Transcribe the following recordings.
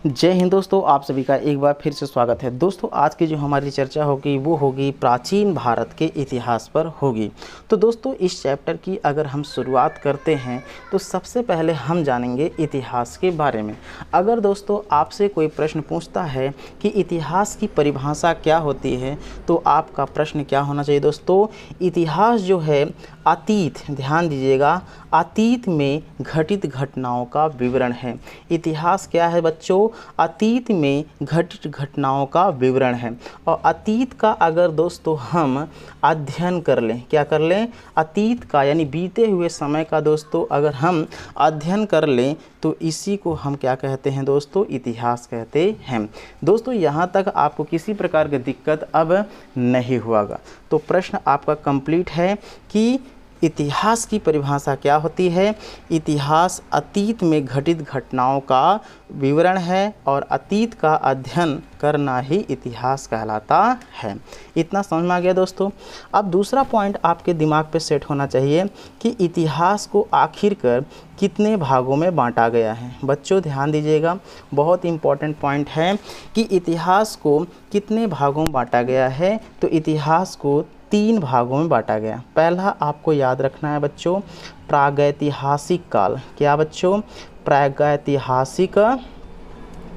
जय हिंद दोस्तों, आप सभी का एक बार फिर से स्वागत है। दोस्तों आज की जो हमारी चर्चा होगी वो होगी प्राचीन भारत के इतिहास पर होगी। तो दोस्तों इस चैप्टर की अगर हम शुरुआत करते हैं तो सबसे पहले हम जानेंगे इतिहास के बारे में। अगर दोस्तों आपसे कोई प्रश्न पूछता है कि इतिहास की परिभाषा क्या होती है तो आपका प्रश्न क्या होना चाहिए दोस्तों? इतिहास जो है अतीत, ध्यान दीजिएगा, अतीत में घटित घटनाओं का विवरण है। इतिहास क्या है बच्चों? अतीत में घटित घटनाओं का विवरण है। और अतीत का अगर दोस्तों हम अध्ययन कर लें, क्या कर लें? अतीत का यानी बीते हुए समय का दोस्तों अगर हम अध्ययन कर लें तो इसी को हम क्या कहते हैं दोस्तों? इतिहास कहते हैं। दोस्तों यहाँ तक आपको किसी प्रकार की दिक्कत अब नहीं होगा। तो प्रश्न आपका कंप्लीट है कि इतिहास की परिभाषा क्या होती है। इतिहास अतीत में घटित घटनाओं का विवरण है और अतीत का अध्ययन करना ही इतिहास कहलाता है। इतना समझ में आ गया दोस्तों। अब दूसरा पॉइंट आपके दिमाग पे सेट होना चाहिए कि इतिहास को आखिरकार कितने भागों में बांटा गया है। बच्चों ध्यान दीजिएगा, बहुत इंपॉर्टेंट पॉइंट है कि इतिहास को कितने भागों में बांटा गया है। तो इतिहास को 3 भागों में बांटा गया। पहला आपको याद रखना है बच्चों, प्रागैतिहासिक काल। क्या बच्चों? प्रागैतिहासिक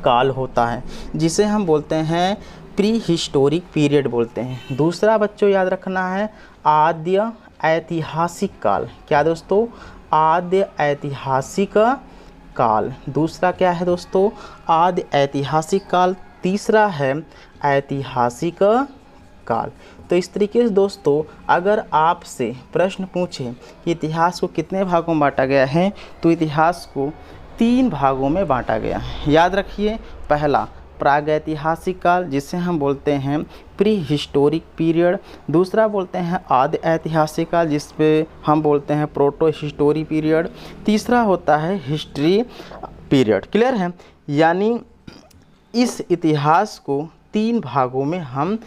काल होता है जिसे हम बोलते हैं प्री हिस्टोरिक पीरियड बोलते हैं। दूसरा बच्चों याद रखना है आद्य ऐतिहासिक काल। क्या दोस्तों? आद्य ऐतिहासिक काल। दूसरा क्या है दोस्तों? आद्य ऐतिहासिक काल। तीसरा है ऐतिहासिक काल। तो इस तरीके से दोस्तों अगर आपसे प्रश्न पूछे कि इतिहास को कितने भागों में बांटा गया है तो इतिहास को 3 भागों में बांटा गया है। याद रखिए, पहला प्रागैतिहासिक काल जिसे हम बोलते हैं प्री हिस्टोरिक पीरियड। दूसरा बोलते हैं आद्य ऐतिहासिक काल जिस पे हम बोलते हैं प्रोटो हिस्टोरी पीरियड। तीसरा होता है हिस्ट्री पीरियड। क्लियर है? यानी इस इतिहास को 3 भागों में हम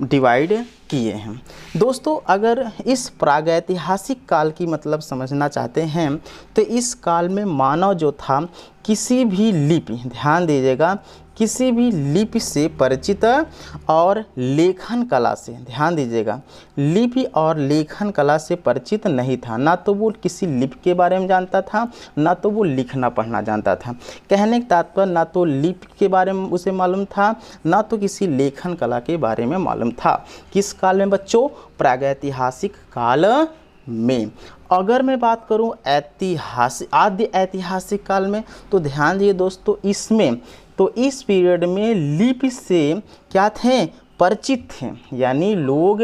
डिवाइड किए हैं। दोस्तों अगर इस प्रागैतिहासिक काल की मतलब समझना चाहते हैं तो इस काल में मानव जो था किसी भी लिपि, ध्यान दीजिएगा, किसी भी लिपि से परिचित और लेखन कला से, ध्यान दीजिएगा, लिपि और लेखन कला से परिचित नहीं था। ना तो वो किसी लिपि के बारे में जानता था, ना तो वो लिखना पढ़ना जानता था। कहने का तात्पर्य ना तो लिपि के बारे में उसे मालूम था, ना तो किसी लेखन कला के बारे में मालूम था। किस काल में बच्चों? प्रागैतिहासिक काल में। अगर मैं बात करूं ऐतिहासिक आद्य ऐतिहासिक काल में तो ध्यान दीजिए दोस्तों, इसमें तो इस पीरियड में लिपि से क्या थे? परिचित थे। यानी लोग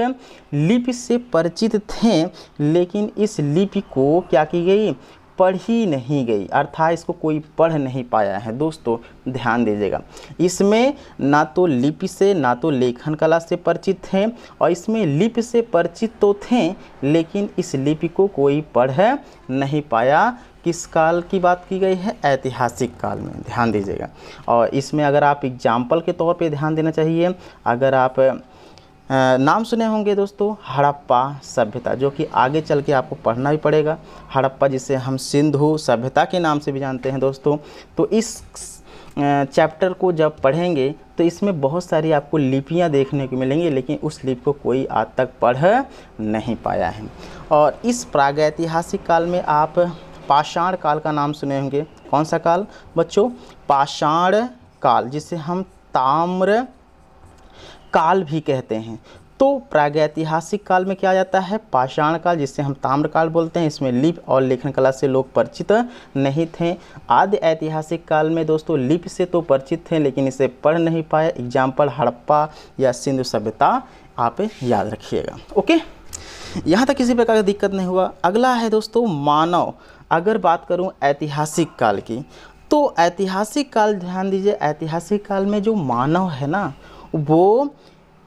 लिपि से परिचित थे लेकिन इस लिपि को क्या की गई? पढ़ी नहीं गई, अर्थात इसको कोई पढ़ नहीं पाया है। दोस्तों ध्यान दीजिएगा, इसमें ना तो लिपि से ना तो लेखन कला से परिचित थे और इसमें लिपि से परिचित तो थे लेकिन इस लिपि को कोई पढ़ नहीं पाया। किस काल की बात की गई है? ऐतिहासिक काल में, ध्यान दीजिएगा। और इसमें अगर आप एग्जाम्पल के तौर पे ध्यान देना चाहिए, अगर आप नाम सुने होंगे दोस्तों हड़प्पा सभ्यता, जो कि आगे चल के आपको पढ़ना भी पड़ेगा। हड़प्पा जिसे हम सिंधु सभ्यता के नाम से भी जानते हैं दोस्तों। तो इस चैप्टर को जब पढ़ेंगे तो इसमें बहुत सारी आपको लिपियां देखने को मिलेंगी लेकिन उस लिपि को कोई आज तक पढ़ नहीं पाया है। और इस प्रागैतिहासिक काल में आप पाषाण काल का नाम सुने होंगे। कौन सा काल बच्चों? पाषाण काल, जिसे हम ताम्र काल भी कहते हैं। तो प्रागैतिहासिक काल में क्या आ जाता है? पाषाण काल, जिसे हम ताम्र काल बोलते हैं। इसमें लिपि और लेखन कला से लोग परिचित नहीं थे। आद्य ऐतिहासिक काल में दोस्तों लिपि से तो परिचित थे लेकिन इसे पढ़ नहीं पाए। एग्जाम्पल हड़प्पा या सिंधु सभ्यता आप याद रखिएगा। ओके, यहाँ तक किसी प्रकार की दिक्कत नहीं हुआ। अगला है दोस्तों मानव। अगर बात करूँ ऐतिहासिक काल की तो ऐतिहासिक काल, ध्यान दीजिए, ऐतिहासिक काल में जो मानव है ना वो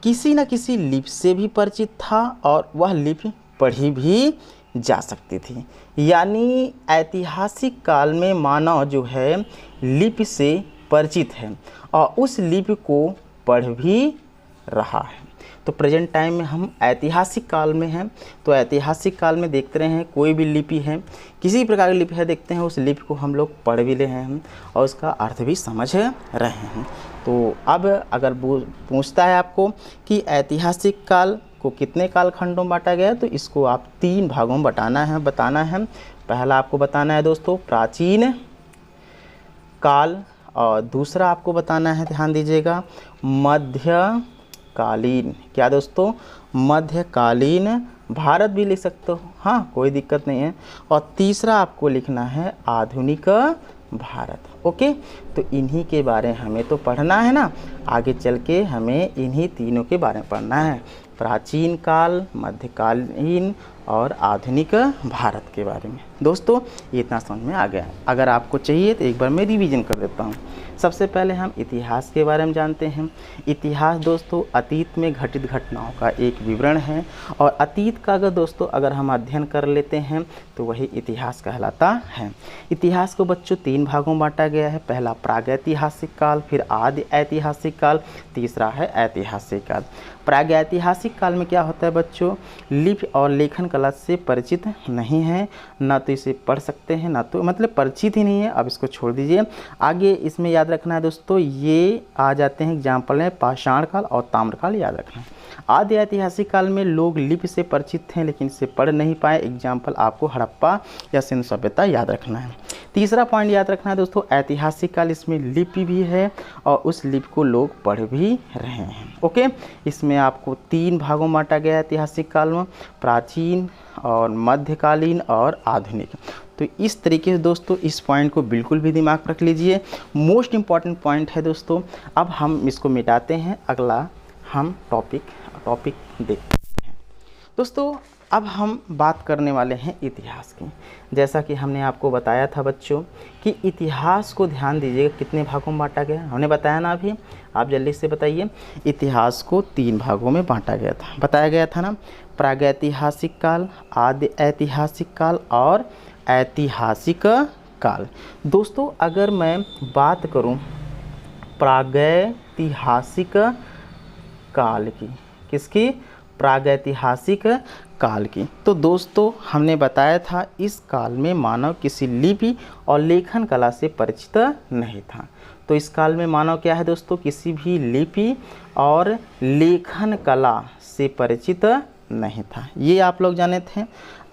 किसी न किसी लिपि से भी परिचित था और वह लिपि पढ़ी भी जा सकती थी। यानी ऐतिहासिक काल में मानव जो है लिपि से परिचित है और उस लिपि को पढ़ भी रहा है। तो प्रेजेंट टाइम में हम ऐतिहासिक काल में हैं। तो ऐतिहासिक काल में देखते रहे हैं कोई भी लिपि है, किसी प्रकार की लिपि है, देखते हैं उस लिपि को हम लोग पढ़ भी रहे हैं और उसका अर्थ भी समझ रहे हैं। तो अब अगर पूछता है आपको कि ऐतिहासिक काल को कितने कालखंडों में बांटा गया है, तो इसको आप 3 भागों में बताना है। पहला आपको बताना है दोस्तों प्राचीन काल, और दूसरा आपको बताना है, ध्यान दीजिएगा, मध्यकालीन। क्या दोस्तों? मध्यकालीन। भारत भी लिख सकते हो, हाँ कोई दिक्कत नहीं है। और तीसरा आपको लिखना है आधुनिक भारत। ओके, तो इन्हीं के बारे में हमें तो पढ़ना है ना, आगे चल के हमें इन्हीं तीनों के बारे में पढ़ना है, प्राचीन काल, मध्यकालीन और आधुनिक भारत के बारे में। दोस्तों ये इतना समझ में आ गया। अगर आपको चाहिए तो एक बार मैं रिवीजन कर देता हूँ। सबसे पहले हम इतिहास के बारे में जानते हैं। इतिहास दोस्तों अतीत में घटित घटनाओं का एक विवरण है, और अतीत का अगर हम अध्ययन कर लेते हैं तो वही इतिहास कहलाता है। इतिहास को बच्चों 3 भागों में बांटा गया है। पहला प्रागैतिहासिक काल, फिर आदि ऐतिहासिक काल, तीसरा है ऐतिहासिक काल। प्रागैतिहासिक काल में क्या होता है बच्चों? लिपि और लेखन कला से परिचित नहीं है, ना तो इसे पढ़ सकते हैं, ना तो मतलब परिचित ही नहीं है। अब इसको छोड़ दीजिए। आगे इसमें याद रखना है दोस्तों, ये आ जाते हैं एग्जाम्पल है पाषाण काल और ताम्रकाल, याद रखना है। आदि ऐतिहासिक काल में लोग लिपि से परिचित थे लेकिन इसे पढ़ नहीं पाए। एग्जाम्पल आपको हड़प्पा या सिंधु सभ्यता याद रखना है। तीसरा पॉइंट याद रखना है दोस्तों, ऐतिहासिक काल, इसमें लिपि भी है और उस लिपि को लोग पढ़ भी रहे हैं। ओके, इसमें आपको 3 भागों में बांटा गया है ऐतिहासिक काल में, प्राचीन और मध्यकालीन और आधुनिक। तो इस तरीके से दोस्तों इस पॉइंट को बिल्कुल भी दिमाग रख लीजिए, मोस्ट इम्पॉर्टेंट पॉइंट है दोस्तों। अब हम इसको मिटाते हैं, अगला हम टॉपिक देखते हैं। दोस्तों अब हम बात करने वाले हैं इतिहास की। जैसा कि हमने आपको बताया था बच्चों कि इतिहास को ध्यान दीजिएगा कितने भागों में बांटा गया, हमने बताया ना अभी, आप जल्दी से बताइए। इतिहास को 3 भागों में बांटा गया था, बताया गया था ना, प्रागैतिहासिक काल, आदि ऐतिहासिक काल और ऐतिहासिक काल। दोस्तों अगर मैं बात करूं प्रागैतिहासिक काल की, किसकी? प्रागैतिहासिक काल की। तो दोस्तों हमने बताया था इस काल में मानव किसी लिपि और लेखन कला से परिचित नहीं था। तो इस काल में मानव क्या है दोस्तों? किसी भी लिपि और लेखन कला से परिचित नहीं था, ये आप लोग जाने थे।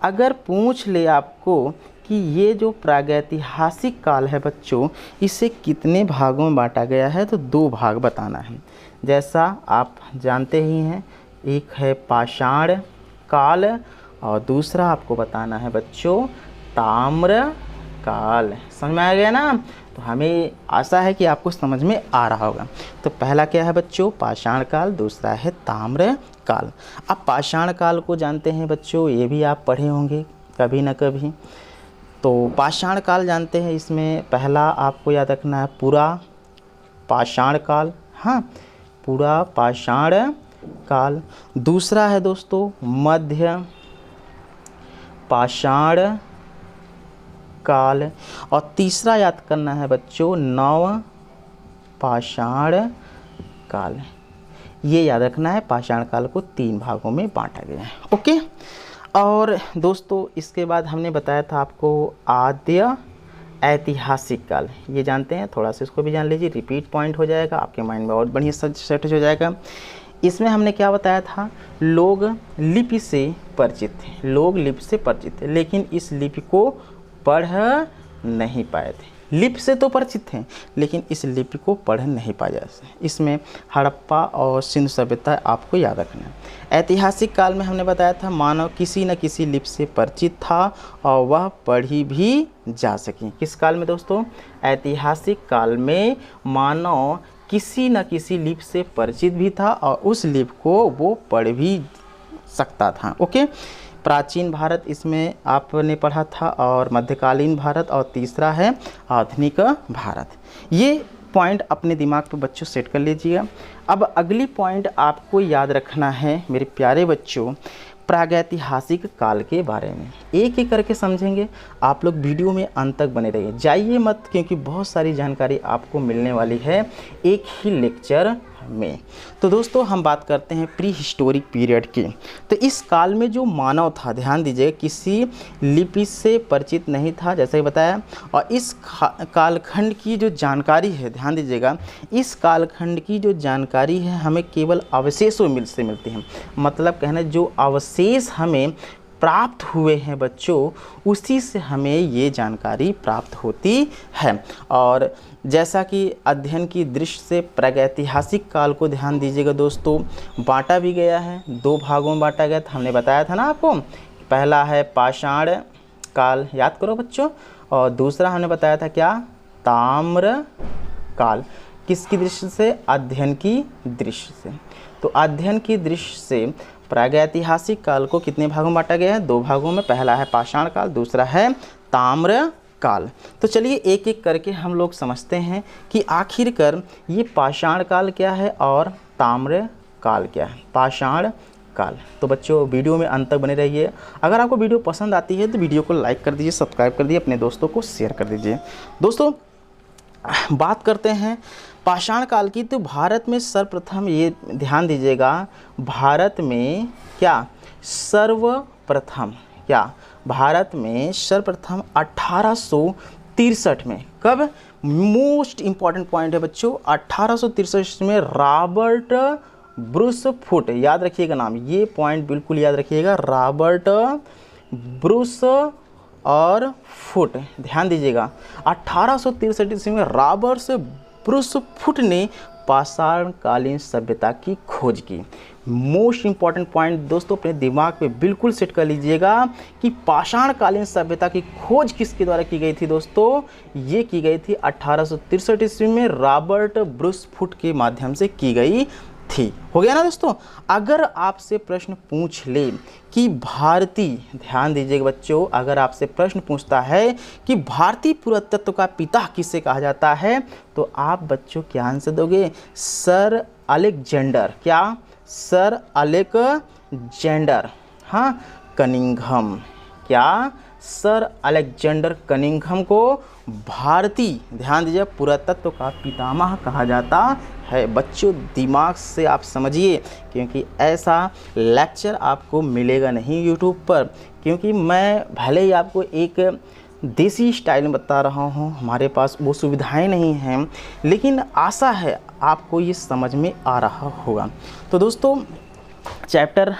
अगर पूछ ले आपको कि ये जो प्रागैतिहासिक काल है बच्चों, इसे कितने भागों में बांटा गया है, तो 2 भाग बताना है। जैसा आप जानते ही हैं, एक है पाषाण काल और दूसरा आपको बताना है बच्चों ताम्र काल। समझ में आ गया ना? तो हमें आशा है कि आपको समझ में आ रहा होगा। तो पहला क्या है बच्चों? पाषाण काल, दूसरा है ताम्र काल। अब पाषाण काल को जानते हैं बच्चों, ये भी आप पढ़े होंगे कभी ना कभी। तो पाषाण काल जानते हैं, इसमें पहला आपको याद रखना है पूरा पाषाण काल, हाँ पूरा पाषाण काल। दूसरा है दोस्तों मध्य पाषाण काल, और तीसरा याद करना है बच्चों नव पाषाण काल। ये याद रखना है, पाषाण काल को 3 भागों में बांटा गया है। ओके, और दोस्तों इसके बाद हमने बताया था आपको आद्य ऐतिहासिक काल, ये जानते हैं, थोड़ा सा इसको भी जान लीजिए, रिपीट पॉइंट हो जाएगा आपके माइंड में और बढ़िया सेट हो जाएगा। इसमें हमने क्या बताया था? लोग लिपि से परिचित थे, लोग लिपि से परिचित थे लेकिन इस लिपि को पढ़ नहीं पाए थे। लिपि से तो परिचित थे लेकिन इस लिपि को पढ़ नहीं पाया। इसमें हड़प्पा और सिंधु सभ्यता आपको याद रखना है। ऐतिहासिक काल में हमने बताया था मानव किसी न किसी लिपि से परिचित था और वह पढ़ी भी जा सकी। किस काल में दोस्तों? ऐतिहासिक काल में मानव किसी न किसी लिपि से परिचित भी था और उस लिपि को वो पढ़ भी सकता था। ओके, प्राचीन भारत इसमें आपने पढ़ा था, और मध्यकालीन भारत, और तीसरा है आधुनिक भारत। ये पॉइंट अपने दिमाग पे बच्चों सेट कर लीजिएगा। अब अगली पॉइंट आपको याद रखना है मेरे प्यारे बच्चों, प्रागैतिहासिक काल के बारे में। एक एक करके समझेंगे, आप लोग वीडियो में अंत तक बने रहिए, जाइए मत, क्योंकि बहुत सारी जानकारी आपको मिलने वाली है एक ही लेक्चर में। तो दोस्तों हम बात करते हैं प्री हिस्टोरिक पीरियड की। तो इस काल में जो मानव था, ध्यान दीजिए, किसी लिपि से परिचित नहीं था, जैसे ही बताया। और इस कालखंड की जो जानकारी है, ध्यान दीजिएगा, इस कालखंड की जो जानकारी है हमें केवल अवशेषों से मिलती है। मतलब कहना, जो अवशेष हमें प्राप्त हुए हैं बच्चों, उसी से हमें ये जानकारी प्राप्त होती है। और जैसा कि अध्ययन की दृष्टि से प्रागैतिहासिक काल को, ध्यान दीजिएगा दोस्तों, बांटा भी गया है, 2 भागों में बांटा गया था। हमने बताया था ना आपको, पहला है पाषाण काल, याद करो बच्चों, और दूसरा हमने बताया था क्या, ताम्र काल। किसकी दृष्टि से? अध्ययन की दृष्टि से। तो अध्ययन की दृष्टि से प्रागैतिहासिक काल को कितने भागों में बांटा गया है? 2 भागों में। पहला है पाषाण काल, दूसरा है ताम्र काल। तो चलिए एक एक करके हम लोग समझते हैं कि आखिरकार ये पाषाण काल क्या है और ताम्र काल क्या है। पाषाण काल। तो बच्चों वीडियो में अंत तक बने रहिए। अगर आपको वीडियो पसंद आती है तो वीडियो को लाइक कर दीजिए, सब्सक्राइब कर दीजिए, अपने दोस्तों को शेयर कर दीजिए। दोस्तों बात करते हैं पाषाण काल की। तो भारत में सर्वप्रथम, ये ध्यान दीजिएगा, भारत में क्या सर्वप्रथम, क्या भारत में सर्वप्रथम 1863 में, कब? मोस्ट इंपॉर्टेंट पॉइंट है बच्चों, 1863 में रॉबर्ट ब्रूस फुट, याद रखिएगा नाम, ये पॉइंट बिल्कुल याद रखिएगा, रॉबर्ट ब्रूस और फुट, ध्यान दीजिएगा, 1863 ईस्वी में रॉबर्ट ब्रूस फुट ने पाषाणकालीन सभ्यता की खोज की। मोस्ट इंपॉर्टेंट पॉइंट दोस्तों अपने दिमाग पे बिल्कुल सेट कर लीजिएगा कि पाषाणकालीन सभ्यता की खोज किसके द्वारा की गई थी दोस्तों? ये की गई थी 1863 ईस्वी में रॉबर्ट ब्रूस फुट के माध्यम से की गई थी। हो गया ना दोस्तों? अगर आपसे प्रश्न पूछ ले कि भारतीय, ध्यान दीजिएगा बच्चों, अगर आपसे प्रश्न पूछता है कि भारतीय पुरातत्व का पिता किसे कहा जाता है, तो आप बच्चों क्या आंसर दोगे? सर अलेक्जेंडर, क्या? सर अलेक्जेंडर, हाँ, कनिंघम, क्या? सर अलेक्जेंडर कनिंघम को भारतीय, ध्यान दीजिए, पुरातत्व का पितामह कहा जाता है। बच्चों दिमाग से आप समझिए, क्योंकि ऐसा लेक्चर आपको मिलेगा नहीं यूट्यूब पर, क्योंकि मैं भले ही आपको एक देसी स्टाइल में बता रहा हूँ, हमारे पास वो सुविधाएं नहीं हैं, लेकिन आशा है आपको ये समझ में आ रहा होगा। तो दोस्तों चैप्टर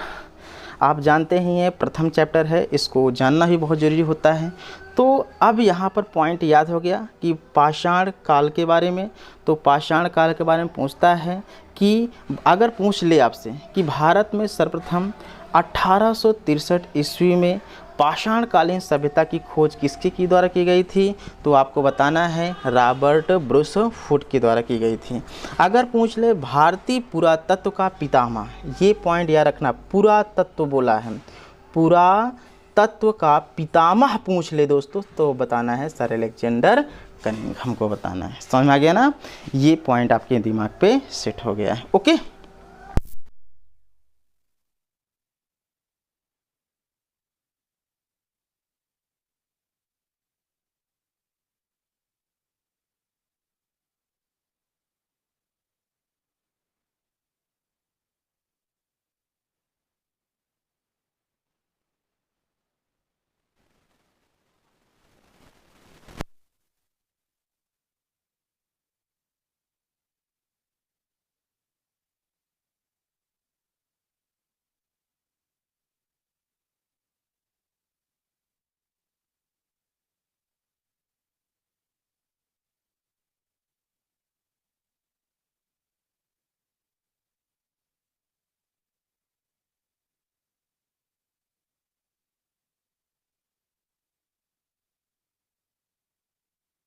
आप जानते ही हैं, प्रथम चैप्टर है, इसको जानना भी बहुत ज़रूरी होता है। तो अब यहाँ पर पॉइंट याद हो गया कि पाषाण काल के बारे में। तो पाषाण काल के बारे में पूछता है कि अगर पूछ ले आपसे कि भारत में सर्वप्रथम 1863 ईस्वी में पाषाणकालीन सभ्यता की खोज किसके की द्वारा की गई थी, तो आपको बताना है रॉबर्ट ब्रूस फुट के द्वारा की गई थी। अगर पूछ ले भारतीय पुरातत्व का पितामह, ये पॉइंट याद रखना, पुरातत्व बोला है, पुरातत्व का पितामह पूछ ले दोस्तों, तो बताना है सर अलेक्जेंडर कनिंघम को बताना है। समझ में आ गया ना? ये पॉइंट आपके दिमाग पे सेट हो गया है। ओके।